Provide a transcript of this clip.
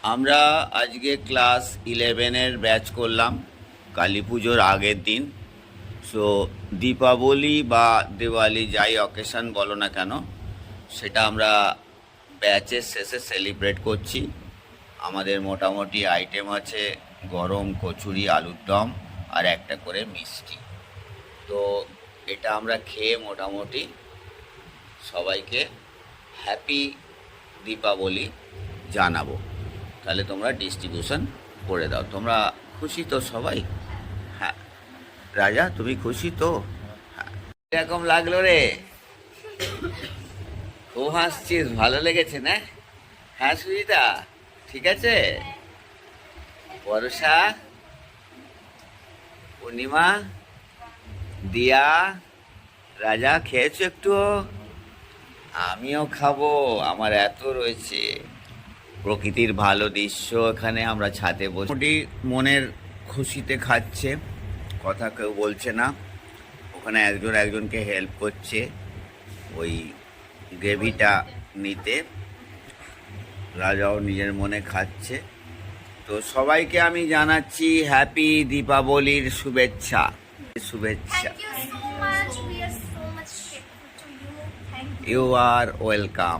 আমরা আজকে class 11-এর batch করলাম কালী পুজোর আগের দিন। সো দীপাবলি বা দিওয়ালি যাই অকেশন বলো না কেন, সেটা আমরা ব্যাচের শেষে সেলিব্রেট করছি। আমাদের মোটামুটি আইটেম আছে গরম কচুরি, আলুর দম আর একটা করে মিষ্টি। তো এটা আমরা খেয়ে মোটামুটি সবাইকে হ্যাপি দীপাবলি জানাবো। তাহলে তোমরা ডিস্ট্রিবিউশন করে দাও। তোমরা খুশি তো সবাই? হ্যাঁ রাজা, তুমি খুশি তো? হ্যাঁ। এরকম লাগলো রে? খুব হাসছিস, ভালো লেগেছে না? হ্যাঁ সুজিতা, ঠিক আছে। বর্ষা, পূর্ণিমা, দিয়া, রাজা খেয়েছো একটু? আমিও খাবো, আমার এত রয়েছে। প্রকৃতির ভালো দৃশ্য, এখানে আমরা ছাদে বসে মোটামুটি মনের খুশিতে খাচ্ছে, কথা কেউ বলছে না। ওখানে একজন একজনকে হেল্প করছে ওই গ্রেভিটা নিতে। রাজাও নিজের মনে খাচ্ছে। তো সবাইকে আমি জানাচ্ছি হ্যাপি দীপাবলির শুভেচ্ছা। শুভেচ্ছা। Thank you so much. We are so much grateful to you. Thank you. You are welcome.